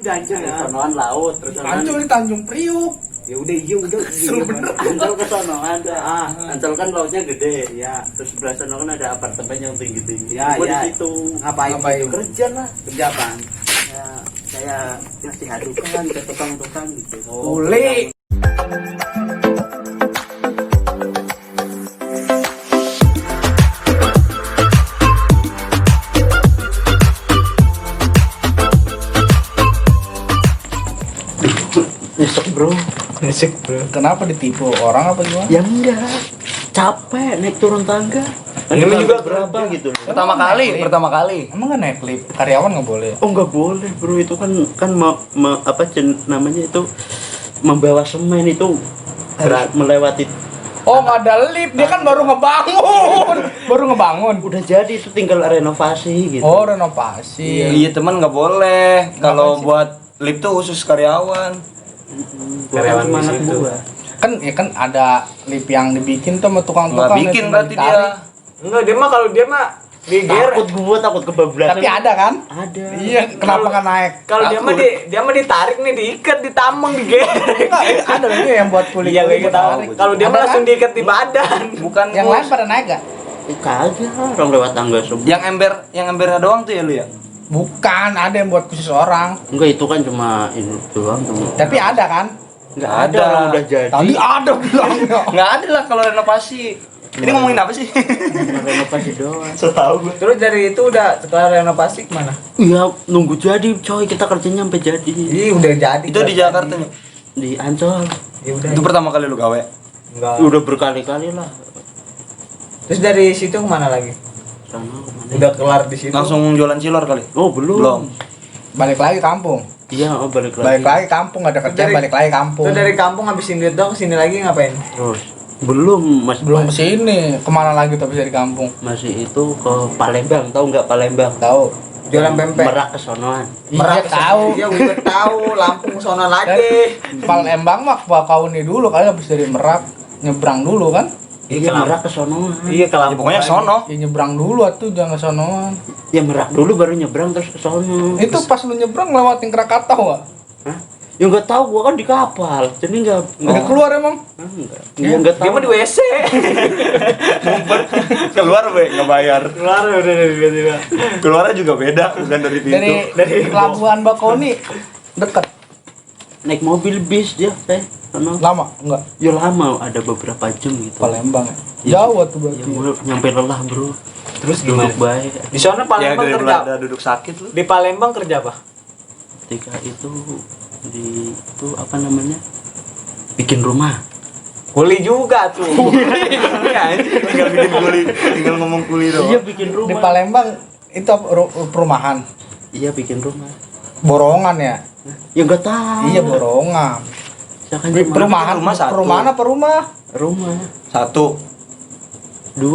Ancol ya. Sonoan laut terus Ancol di Tanjung Priuk. Ya udah iya udah. Seru bener. Ancol ke sono ada. Ancol kan lautnya gede. Ya. Terus sebelah sono kan ada apartemen yang tinggi-tinggi. Ya, Gua ya. di situ. Ngapain? Kerja lah. Kerja apaan? Ya, saya ngasih hadukan ke tukang-tukang gitu. Uli. Nyesek bro. Nesek bro. Kenapa ditipu orang apa gimana? Ya enggak. Capek naik turun tangga. Ini juga berapa gitu. Pertama kali. Emang nggak naik lift? Karyawan nggak boleh? Oh nggak boleh bro, itu kan namanya itu membawa semen itu melewati. Oh nggak ada lift, dia kan baru ngebangun. Udah jadi itu tinggal renovasi gitu. Oh renovasi. Iya teman nggak boleh. Kalau buat lift tuh khusus karyawan. Karyawan di anak situ. buah. Kan ada lift yang dibikin tuh sama tukang-tukang. Nggak bikin yang berarti ditarik. dia. Enggak, dia mah diger. Takut kebablasan. Tapi ada kan? Ada. Iya, kenapa nggak naik? Kalau dia mah ditarik nih, diikat, ditambang, diger. Ada lagi yang buat kulit. Iya, kayak tahu. Kalau dia mah langsung diikat di badan. Bukan Yang lain pada naik gak? Kagak, orang lewat tangga semua. yang embernya doang tuh ya lu ya. Bukan, ada yang buat khusus orang. Enggak, itu kan cuma ini doang cuma. Tapi ada kan? Enggak Ada. ada, orang udah jadi. Tadi ada bilangnya. Nggak ada lah kalau renovasi. Ini ngomongin apa sih? Renovasi doang. Setahu gue. Terus dari itu udah setelah renovasi kemana? Iya, nunggu jadi coy, kita kerjanya sampai jadi. Iya, udah jadi. Itu di Jakarta nih. Di Ancol. Ya udah. Itu pertama kali lu gawe. Enggak. Udah berkali-kali lah. Terus dari situ kemana lagi? Sana kemana? Udah kelar di situ. Langsung jualan cilor kali. Oh, belum. Balik lagi kampung. Iya, balik lagi. Balik lagi kampung, ada kerjaan balik lagi kampung. Terus dari kampung habisin duit dong, kesini lagi ngapain? Terus belum Belum kesini, kemana lagi tapi dari kampung? masih itu ke Palembang, tahu nggak Palembang? Tahu. Jualan pempek. Merak kesonoan. Iya tahu. Iya, gue tahu. Lampung sono lagi. Palembang mah bakau nih dulu kali habis dari Merak nyebrang dulu kan? Iya, Merak kesonoan. Iya, ke Ya, Lampung. pokoknya sono. Ya nyebrang dulu atuh jangan kesonoan. Ya Merak dulu baru nyebrang terus ke sono. Itu pas lu nyebrang lewatin Krakatau enggak? Hah? Ya nggak tahu, gua kan di kapal. Jadi Udah keluar emang? enggak. Ya nggak Dia tahu. mah di WC. Keluar be, nggak bayar. Keluar udah tiba-tiba. Keluarnya juga beda, bukan dari pintu. Dari Pelabuhan Bakauheni dekat. Naik mobil bis dia, sono. Lama enggak? Ya lama, ada beberapa jam gitu. Palembang ya. Ya. Jauh tuh Ya berarti. gua nyampe lelah, Bro. Terus Duduk baik. Di sana Ya Palembang kerja. daripada duduk sakit lu. Di Palembang kerja apa? Ketika itu itu apa namanya? Bikin rumah. Kuli juga tuh. Tinggal bikin kuli, tinggal ngomong kuli doang. Iya, bikin rumah. Di Palembang itu apa, perumahan. Iya, bikin rumah. Borongan ya? Ya nggak tahu. Iya borongan. Saya kan cuma Perumahan, rumah satu. perumahan apa rumah? rumah Satu. 2.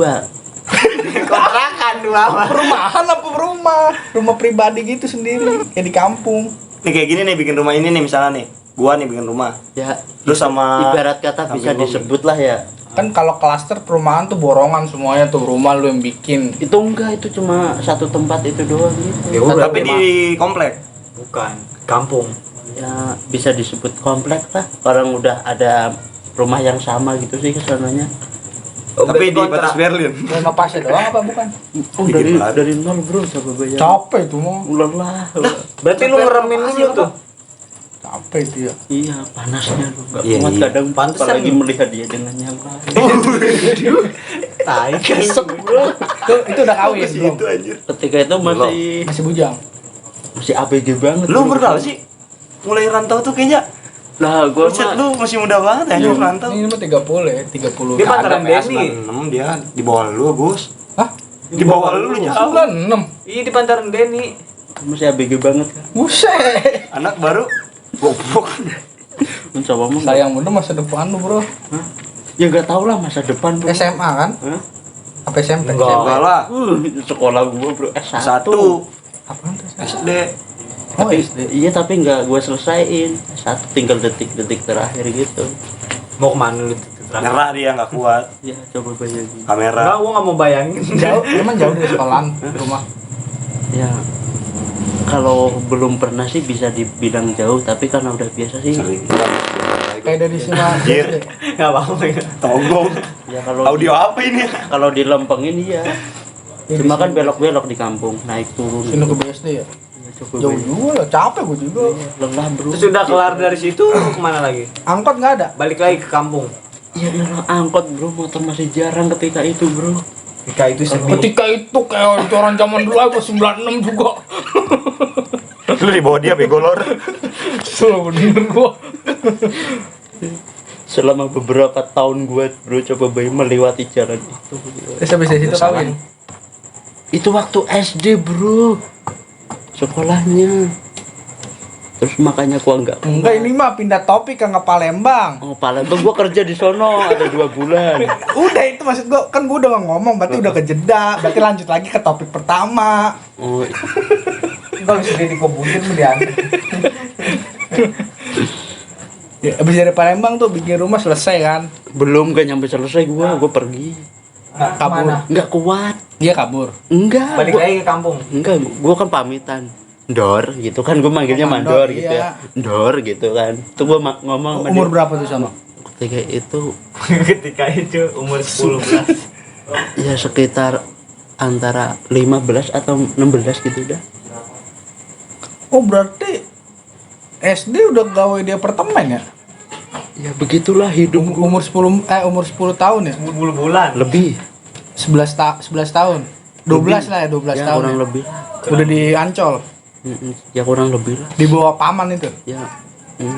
Kontrakan dua apa? Perumahan apa rumah? Rumah pribadi gitu sendiri, kayak di kampung. Nih kayak gini nih bikin rumah ini nih misalnya nih. Gua nih bikin rumah. Ya, Lu sama ibarat kata bisa samping gua disebut lah ya. Kan kalau klaster perumahan tuh borongan semuanya tuh rumah lu yang bikin. Itu enggak, itu cuma satu tempat itu doang gitu. Ya udah, tapi di komplek. Bukan, kampung. Ya bisa disebut komplek lah. Orang udah ada rumah yang sama gitu sih kesananya. Tapi di batas Berlin. Renovasi doang apa bukan? Oh, Bikin dari nol bro, coba bayar. Capek itu mah. Ulah. Berarti lu ngeremin dulu tuh. Capek itu ya. Iya, panasnya lu. Enggak Iya, kuat iya. kadang Pantesan apalagi lu. melihat dia dengan nyala. Tai kesek, Bro. Itu udah kawin belum? Itu anjir. Ketika itu masih Masih bujang. ABG banget. Lu bro. berapa sih? Mulai rantau tuh kayaknya. Lah, gua Buset, mah lu masih muda banget ya, Iya. rantau. Ini mah 30 ya, 30. Dia pantaran Ada Denny. 96 dia di bawah lu, Gus. Hah? Di bawah lu jauh. 96. Iya, di pantaran Denny. masih ABG banget kan. Buset. Anak baru goblok. Mencoba mah. Sayang bener masa depan lu, Bro. Hah? Ya enggak tahu lah masa depan bro. SMA kan? Hah? Apa SMP? Enggak. SMP. Enggak lah. Sekolah gua bro S1. Satu Apaan tuh? SD. Oh, Tapi, SD. iya tapi nggak gua selesaiin. Satu tinggal detik-detik terakhir gitu. Mau kemana lu? Nyerah dia nggak kuat. Ya coba bayangin. Enggak, Kamera. gua nggak mau bayangin. Jauh, emang jauh dari sekolahan rumah. Ya Kalau belum pernah sih bisa dibilang jauh, tapi karena udah biasa sih. Kayak dari sini Anjir. Enggak apa-apa ya. Togong. Ya kalau Audio apa ini? kalau dilempengin iya. Cuma kan belok-belok di kampung, naik turun. sini ke BSD ya. Ya, cukup Jauh beda. juga lah, capek gue juga. Lelah bro. Terus udah kelar dari situ kemana lagi? Angkot nggak ada. Balik lagi ke kampung. Ya elah, angkot bro, motor masih jarang ketika itu bro. Ketika itu sedih. Ketika itu kayak orang zaman dulu aku 96 juga. Lu di bawah dia bego lor. Selalu bener gua. Selama beberapa tahun gue bro coba melewati jalan itu. Terus habis dari situ kawin. Itu waktu SD bro, sekolahnya. Terus makanya gua nggak. Enggak, ini mah pindah topik ke Palembang. Oh Palembang, gua kerja di sono ada 2 bulan. Udah itu maksud gua, kan gua udah ngomong berarti udah kejeda. Berarti lanjut lagi ke topik pertama. Oh, Kalau bisa dikebukin dia. Ya, abis dari Palembang tuh bikin rumah selesai kan? belum kan nyampe selesai gua pergi. Kabur. Nggak kuat. Dia kabur. Enggak. Balik lagi ke kampung. Enggak, gua kan pamitan. Dor gitu kan, gua manggilnya Mandor, Mandor gitu iya. ya. Dor gitu kan. Tuh gua ngomong sama Umur dia. berapa tuh sama? Ketika itu Ketika itu umur 10 belas. ya sekitar antara 15 atau 16 gitu dah. Oh berarti SD udah gawe di apartemen ya? Ya begitulah hidup gua. Umur 10 tahun ya? 10 bulan. Lebih 11 tahun. 12 lah ya, 12 ya tahun. kurang Ya. lebih. Udah di Ancol, Ya kurang lebih lah. di bawah paman itu. Ya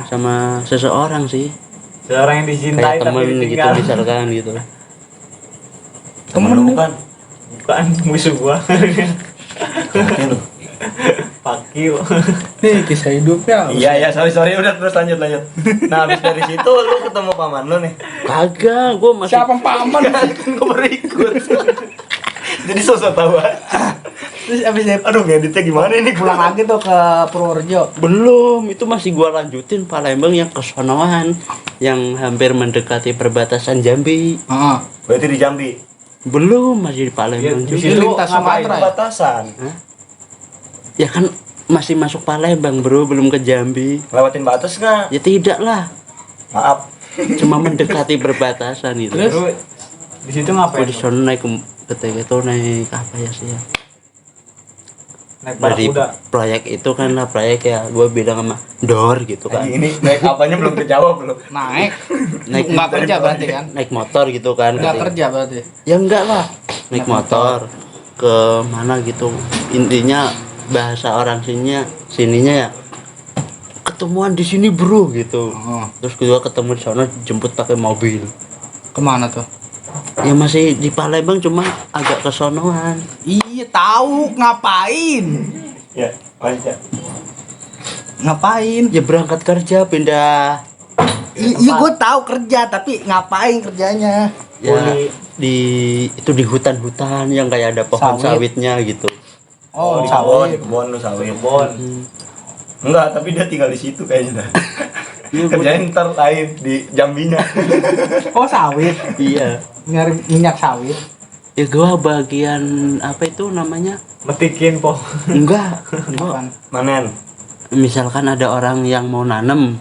sama seseorang sih. Seorang yang dicintai Kayak temen tapi gitu ditinggal. misalkan gitu. Temen lu nih. bukan? Bukan musuh gua. Pakil. Nih kisah hidupnya. Iya sorry udah terus lanjut. Nah habis dari situ lu ketemu paman lu nih. Kagak, gua masih Siapa paman? Kan gua berikut. Jadi sosok tahu. Terus abis dari Aduh ngeditnya gimana ini? pulang lagi tuh ke Purworejo. belum, itu masih gua lanjutin Palembang yang kesonoan yang hampir mendekati perbatasan Jambi. Heeh. Berarti di Jambi. Belum, masih di Palembang Di juga. situ lintas ngapain? Sumatera. Batasan. Ya kan masih masuk Palembang, Bro, belum ke Jambi. Lewatin batas nggak? Ya tidak lah, Maaf. cuma mendekati perbatasan itu. Terus? Lu di situ Gua ngapain? di sono naik ketika itu naik apa ya sih ya? Naik Dari barakuda. proyek itu kan lah proyek ya, gua bilang sama Dor gitu kan. Ini naik apanya belum kejawab belum. Naik. Naik Nggak kerja berarti kan? naik motor gitu kan. Nggak ketika- kerja berarti. Ya enggak lah, naik Naik motor. motor ke mana gitu. Intinya bahasa orang sininya ya ketemuan di sini bro gitu. Oh. Terus kedua ketemu di sana, jemput pakai mobil. Kemana tuh? Ya masih di Palembang, cuma agak kesonoan. Iya tahu ngapain? Ya, lanjut. Ngapain? Ya berangkat kerja pindah. Iya gue tahu kerja tapi ngapain kerjanya? Ya itu di hutan-hutan yang kayak ada pohon Sawit. sawitnya gitu. Oh, Di sawit. kebon lu sawit. Kebon. Enggak, tapi dia tinggal di situ kayaknya dah. Iya, Kerjain ntar lain di Jambinya. Oh sawit. Iya. Nyari minyak sawit. Ya gua bagian apa itu namanya? Metikin po. Enggak. Gua Apaan? Manen. misalkan ada orang yang mau nanem,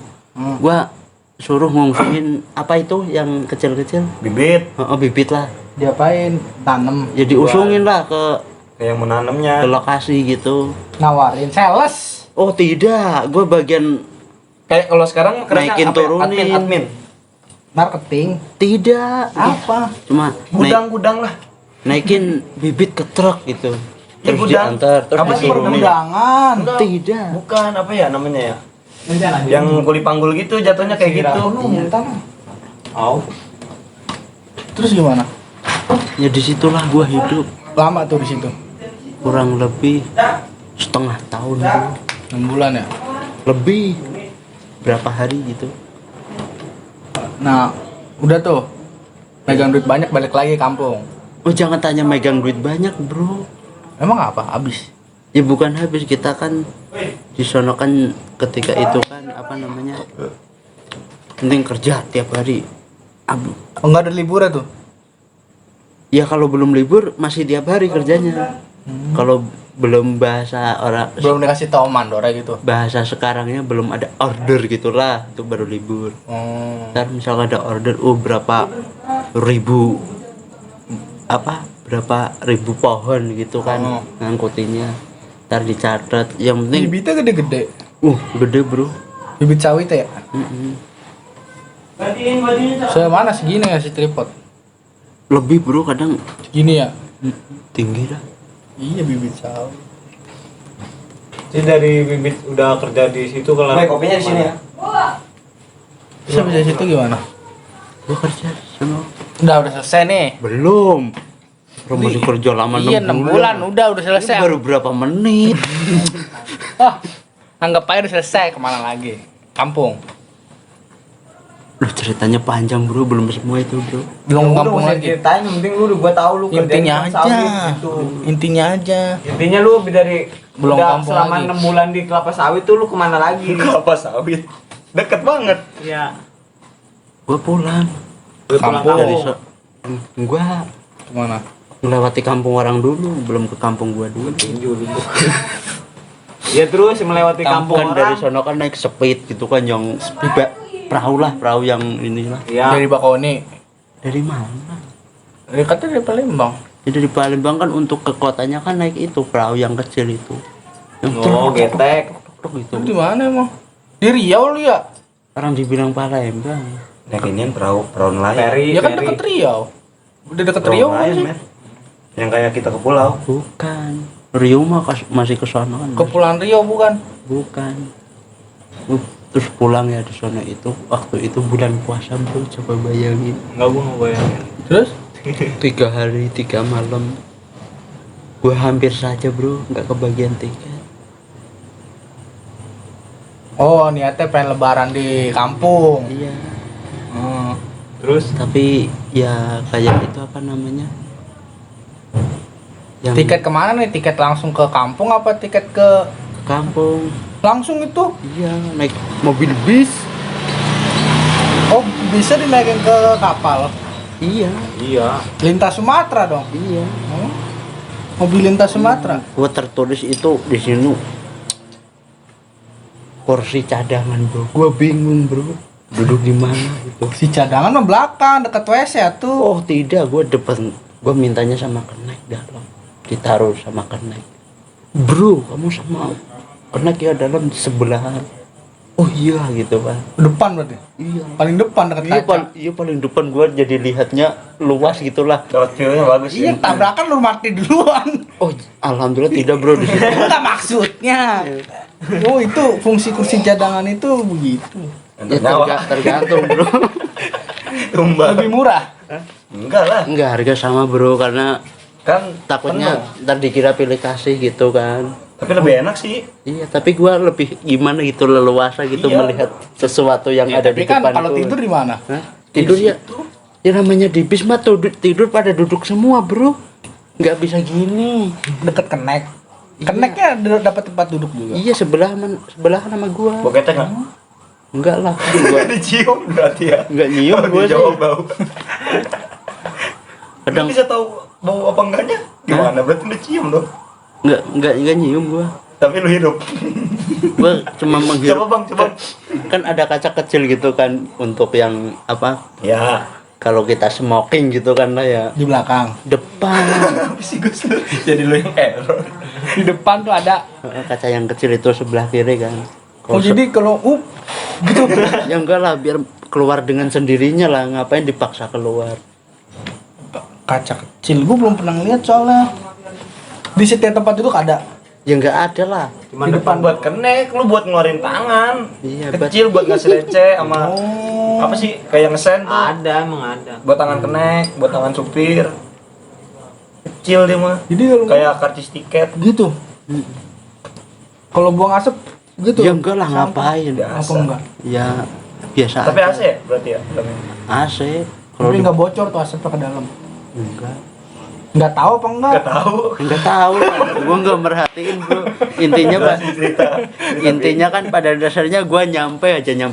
gua suruh ngungsiin apa itu yang kecil-kecil. Bibit. Oh, bibit lah. Diapain? Tanem. Ya diusungin lah ke Kayak mau nanamnya. lokasi gitu. Nawarin sales. Oh tidak, gua bagian Kayak kalau sekarang kerja Naikin, apa ya? turunin. Admin. Marketing. tidak. Apa? Cuma Gudang-gudang lah. naikin bibit ke truk gitu. Ya, Terus gudang. diantar, terus Apa sih diturunin. Undangan. Enggak. Tidak. Bukan apa ya namanya ya? Yang Yang kuli panggul gitu jatuhnya kayak gitu. Muntah. Au. Terus gimana? Ya disitulah gua hidup Lama tuh di situ. kurang lebih setengah tahun bro. 6 bulan ya. Lebih berapa hari gitu. Nah, udah tuh. Megang duit banyak balik lagi kampung. Oh jangan tanya megang duit banyak bro. Emang apa? Habis. Ya bukan habis, kita kan disono kan ketika itu kan apa namanya, penting kerja tiap hari. Oh, enggak ada liburan tuh. Ya kalau belum libur masih tiap hari kerjanya. Kalau belum bahasa orang, Belum dikasih tau mandora gitu. bahasa sekarangnya belum ada order gitulah, itu baru libur. Ntar misalnya ada order, berapa ribu berapa ribu pohon gitu kan ngangkutinnya, ntar dicatat. Yang penting Bibitnya gede-gede. gede bro. Bibit sawit ya? Mm-mm. Saya mana segini ya si tripod? Lebih bro, kadang Segini ya? tinggi dah. Iya bibit sawit. Jadi dari bibit udah kerja di situ kelar. Kopinya di sini ya. Bisa bisa situ gimana? Gua kerja sama Udah selesai nih. belum. Bro, masih kerja lama 6 Iya 6 bulan udah Ini selesai. baru berapa menit? Anggap aja udah selesai, kemana lagi? Kampung. Loh, ceritanya panjang bro, belum semua itu bro. Belum Udah, kampung usah lagi. ceritain, yang penting lu udah gua tahu lu kerjain Intinya tukang aja. sawit gitu. Intinya aja. Intinya lu dari Belum udah kampung selama lagi. 6 bulan di kelapa sawit tuh lu kemana lagi? Kelapa sawit. Deket banget. Iya. Gua pulang. Lu pulang Kampung. Dari kampung. gua Kemana? melewati kampung orang dulu, belum ke kampung gua dulu. Tinju dulu. Ya terus melewati kampung Kan orang. dari sono kan naik speed gitu kan, yang perahu yang inilah. Iya. Dari Bakoni. Dari mana? Dekatnya dari Palembang. Jadi di Palembang kan untuk ke kotanya kan naik itu perahu yang kecil itu. Yang Oh, getek. gitu. Itu di mana emang? Di Riau lu ya? Orang dibilang Palembang. Nah ini perahu nelayan. Peri. Ya kan deket Riau. Udah deket Perahu Riau kan nelayan, sih? men. Yang kayak kita ke pulau. Bukan. Rio mah masih ke sana kan. Kepulauan Riau bukan? Bukan. Terus pulang ya di sana itu waktu itu bulan puasa bro, coba bayangin. Enggak, gua nggak bayangin. Terus? 3 hari 3 malam. Gua hampir saja bro nggak kebagian tiket. Oh niatnya pengen lebaran di kampung. Iya. Terus Tapi ya kayak itu apa namanya? Yang Tiket kemana nih? Tiket langsung ke kampung apa tiket ke kampung. langsung itu? Iya, naik mobil bis. Oh bisa dinaikin ke kapal? Iya. iya. Lintas Sumatera dong? Iya. Oh. Mobil lintas Sumatera? Gua tertulis itu di sini porsi cadangan bro. Gua bingung bro. Duduk di mana gitu. Si cadangan mah belakang dekat WC tuh. Oh tidak, gua depan. Gua mintanya sama kenek dalam. Ditaruh sama kenek. Bro, kamu sama kenek ya dalam sebelahan. Oh iya gitu kan. Depan berarti? Iya. Paling depan dekat Iya, kaca. iya paling depan gua jadi lihatnya luas gitulah. Dapat view-nya bagus Iya ya. tabrakan lu mati duluan. Oh, alhamdulillah tidak bro di situ. Enggak maksudnya. Oh itu fungsi kursi cadangan itu begitu. Ya, tergantung bro. Tumbang. Lebih murah. Enggak lah. Enggak, harga sama bro karena Kan takutnya penuh. ntar dikira pilih kasih gitu kan. Tapi lebih enak sih. Iya, tapi gua lebih gimana gitu leluasa gitu Iya. melihat sesuatu yang ada Tapi di kan depan kalau itu. tidur di mana? Hah? Tidur ya. Ya namanya di bis mah tidur pada duduk semua, bro. Nggak bisa gini. Deket kenek. Keneknya dapat tempat duduk juga. Iya, sebelahan sama gua. Boketnya enggak? Enggak lah. Gua Dicium berarti ya. enggak nyium Oh, gua sih. dijawab bau. Kadang Bisa tahu bau apa enggaknya? Gimana? Berarti dicium dong. enggak nyium gua. Tapi lu hidup. Gua cuma menghirup. Coba bang, coba. Kan ada kaca kecil gitu kan untuk yang apa? Ya. Kalau kita smoking gitu kan lah ya. Di belakang. Depan. Apa sih Gus? Jadi lu yang error. Di depan tuh ada. Kaca yang kecil itu sebelah kiri kan. Oh jadi kalau gitu. Ya enggak lah, biar keluar dengan sendirinya lah, ngapain dipaksa keluar. Kaca kecil gua belum pernah lihat soalnya. Di setiap tempat duduk ada. Ya enggak ada lah. Cuma depan Buat kenek, lu buat ngeluarin tangan. Iya, Kecil buat ngasih receh sama apa sih kayak ngesen tuh. ada, emang ada. Buat tangan kenek, buat tangan supir. Kecil dia mah. Jadi kalau Kayak karcis tiket. gitu. Kalau buang asap gitu. Ya enggak lah, ngapain. Biasa. Apa enggak? Ya biasa Tapi aja. AC ya berarti ya. AC. Kalau Tapi di- enggak bocor tuh asapnya ke dalam. enggak. Enggak tahu apa enggak? Enggak tahu. Enggak tahu. Gua enggak merhatiin, Bro. Intinya Pak, Cerita. intinya kan pada dasarnya gua nyampe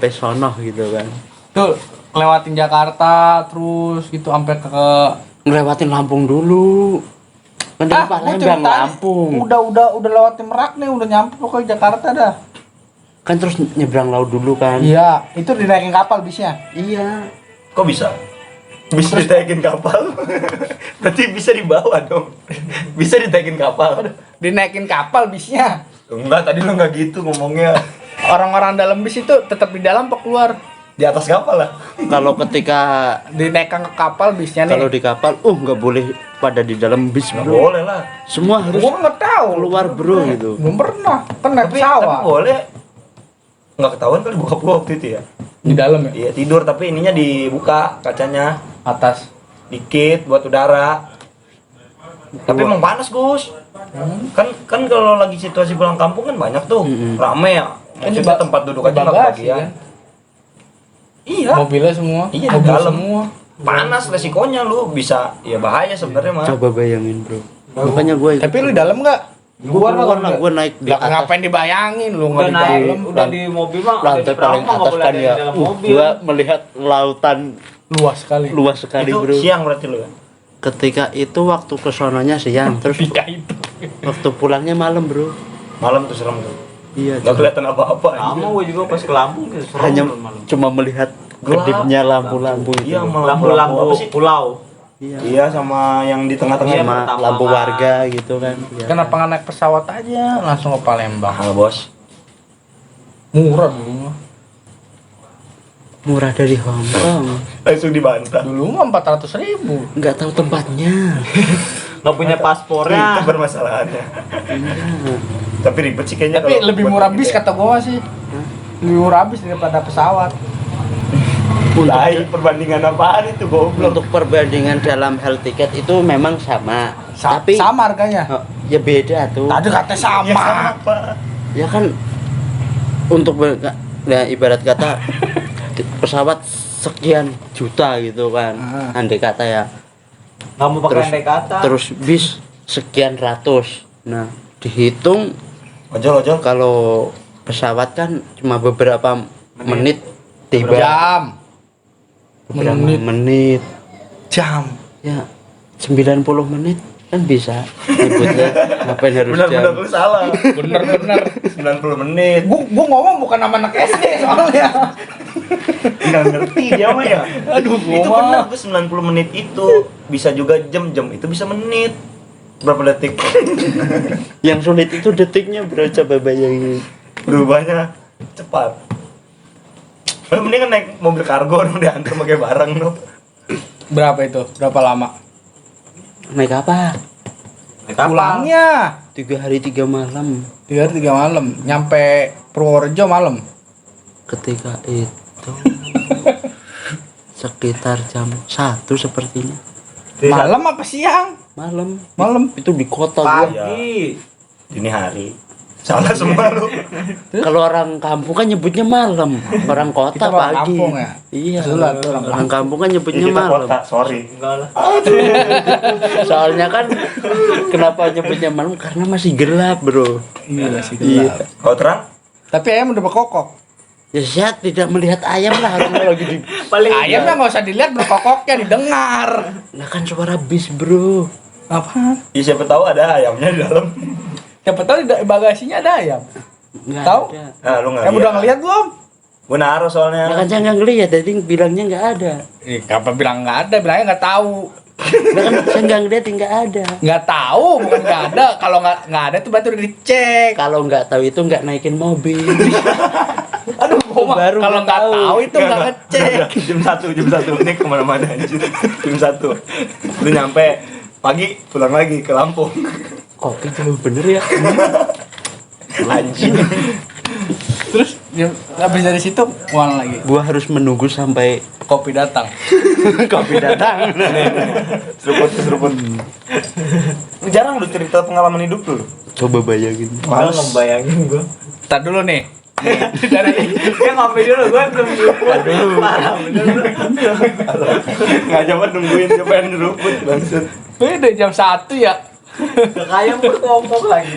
sono gitu kan. Tuh lewatin Jakarta terus gitu sampai ke Ngelewatin Lampung dulu. Kan dari Palembang Lampung. Udah lewatin Merak nih, udah nyampe pokoknya Jakarta dah. Kan terus nyebrang laut dulu kan. Iya, itu dinaikin kapal bisnya. Iya. Kok bisa? Bisa ditaikin kapal? Berarti bisa dibawa dong. Bisa ditaikin kapal. Dinaikin kapal bisnya. Enggak, tadi lu enggak gitu ngomongnya. Orang-orang dalam bis itu tetap di dalam apa keluar? Di atas kapal lah. Kalau ketika Dinaikkan ke kapal bisnya nih. kalau di kapal, nggak boleh pada di dalam bis, Enggak bro. boleh lah. Semua harus Gua nggak tahu. keluar, bro, gitu. Belum pernah. Kan naik Tapi pesawat. boleh. Enggak ketahuan kali bokap gua waktu itu ya. Di dalam ya? Iya, tidur tapi ininya dibuka kacanya Atas. dikit buat udara. Tapi emang panas, Gus. Kan kalau lagi situasi pulang kampung kan banyak tuh. Rame ya. Kan Maksudnya tempat duduk aja nggak bagasi, kebagian. kan? Iya. Mobilnya semua. Iya, di mobil dalam. semua. Panas resikonya lu bisa ya bahaya sebenarnya mah. Coba bayangin, bro. Makanya gue Tapi lu di dalam nggak? Gua keluar lah, gue naik di Lah atas ngapain dibayangin lu Udah nggak di naik, dalam? udah di mobil mah. lantai paling atas kan ya. Gua melihat lautan Luas sekali. luas sekali, Itu bro. siang berarti lu ya. Ketika itu waktu kesononya siang, terus Pika itu. waktu pulangnya malam, bro. Malam tuh serem tuh. Iya, Enggak kelihatan apa-apa. Sama gue juga pas ke Lampung ya, serem hanya tuh malam. cuma melihat Gelap. kedipnya lampu-lampu itu. Iya, Lampu-lampu apa sih? pulau. Iya. Iya, sama yang di tengah-tengah Iya, Sama pertama lampu kan. warga gitu kan. Iya. Kenapa nggak naik pesawat aja langsung ke Palembang? mahal, Bos. Murah dulu mah. Murah dari Hong Kong. Langsung dibantah. Dulu mah 400.000. Nggak tahu tempatnya. Nggak punya Itu paspornya. permasalahannya. Iya. Tapi ribet sih kayaknya. Tapi kalau lebih buat murah gitu bis ya. kata gua sih. Lebih murah bis daripada pesawat. Mulai perbandingan apaan itu goblok? Untuk perbandingan dalam hal tiket itu memang sama. Tapi Sama harganya. ya beda tuh. Tadi katanya sama. Ya sama apa? Ya kan untuk nah, ibarat kata pesawat sekian juta gitu kan. Andai kata ya. Nggak mau pakai Terus- andai kata. Terus bis sekian ratus. Nah, dihitung Ojol. kalau pesawat kan cuma beberapa menit tiba. Jam. Beberapa Menit. menit. Jam. Ya 90 menit kan bisa nyebutnya. Ngapain harus Benar-benar jam? lu salah. Bener-bener. 90 menit. Gua ngomong bukan nama anak SD soalnya. Enggak ngerti dia mah ya. Aduh, Itu gua benar mah. Gus, 90 menit itu bisa juga jam-jam itu bisa menit. Berapa detik? Yang sulit itu detiknya, bro. Coba bayangin. Berubahnya cepat. Mendingan naik mobil kargo dong, diantar pakai barang dong. Berapa itu? Berapa lama? Naik apa? Naik kapal. Pulangnya 3 hari 3 malam. 3 hari 3 malam. Nyampe Purworejo malam. Ketika itu sekitar jam 1 sepertinya. Malam apa siang? Malam. Malam. Itu di kota gua. Pagi. Dini hari. Salah semua lu. Kalau orang kampung kan nyebutnya malam. Orang kota Kita orang pagi. kampung ya? Iya. Sulat, orang Orang kampung kan nyebutnya Kita malam. kota, sorry. Enggak lah. Soalnya kan kenapa nyebutnya malam? Karena masih gelap, bro. Iya sih. Iya. Kalau terang? Tapi ayam udah berkokok. Ya saya tidak melihat ayam lah kalau lagi di. Paling Ayamnya nggak usah dilihat berkokoknya didengar. Nah kan suara bis, bro. Apa? Ya siapa tahu ada ayamnya di dalam. Siapa tahu di bagasinya ada ayam. Nggak Tahu? ada. Nah, lu enggak Kamu udah ngeliat belum? Gua naruh Ya soalnya. kan saya nggak ngeliat, jadi bilangnya nggak ada. Kapan bilang nggak ada? Bilangnya nggak tahu. Nah kan saya nggak ngeliat, nggak ada. Nggak tahu, bukan nggak ada. Kalau nggak ada tuh berarti udah dicek. Kalau nggak tahu itu nggak naikin mobil. Aduh, gua mah Baru kalau nggak tahu. tahu itu nggak ngecek. Jam 1 ini kemana-mana anjir. Jam 1 lu nyampe pagi pulang lagi ke Lampung. Kopi jauh bener ya. Anjing. Terus habis dari situ pulang lagi. Gua harus menunggu sampai Kopi datang. kopi datang. Seruput. Lu jarang lu cerita pengalaman hidup lu. Coba bayangin. Malah ngebayangin gua. Ntar dulu nih. Dari Dia ngopi dulu, gua belum dulu. Enggak coba nungguin siapa yang nyeruput bangsat. beda jam 1 ya. Kayak berkompok lagi.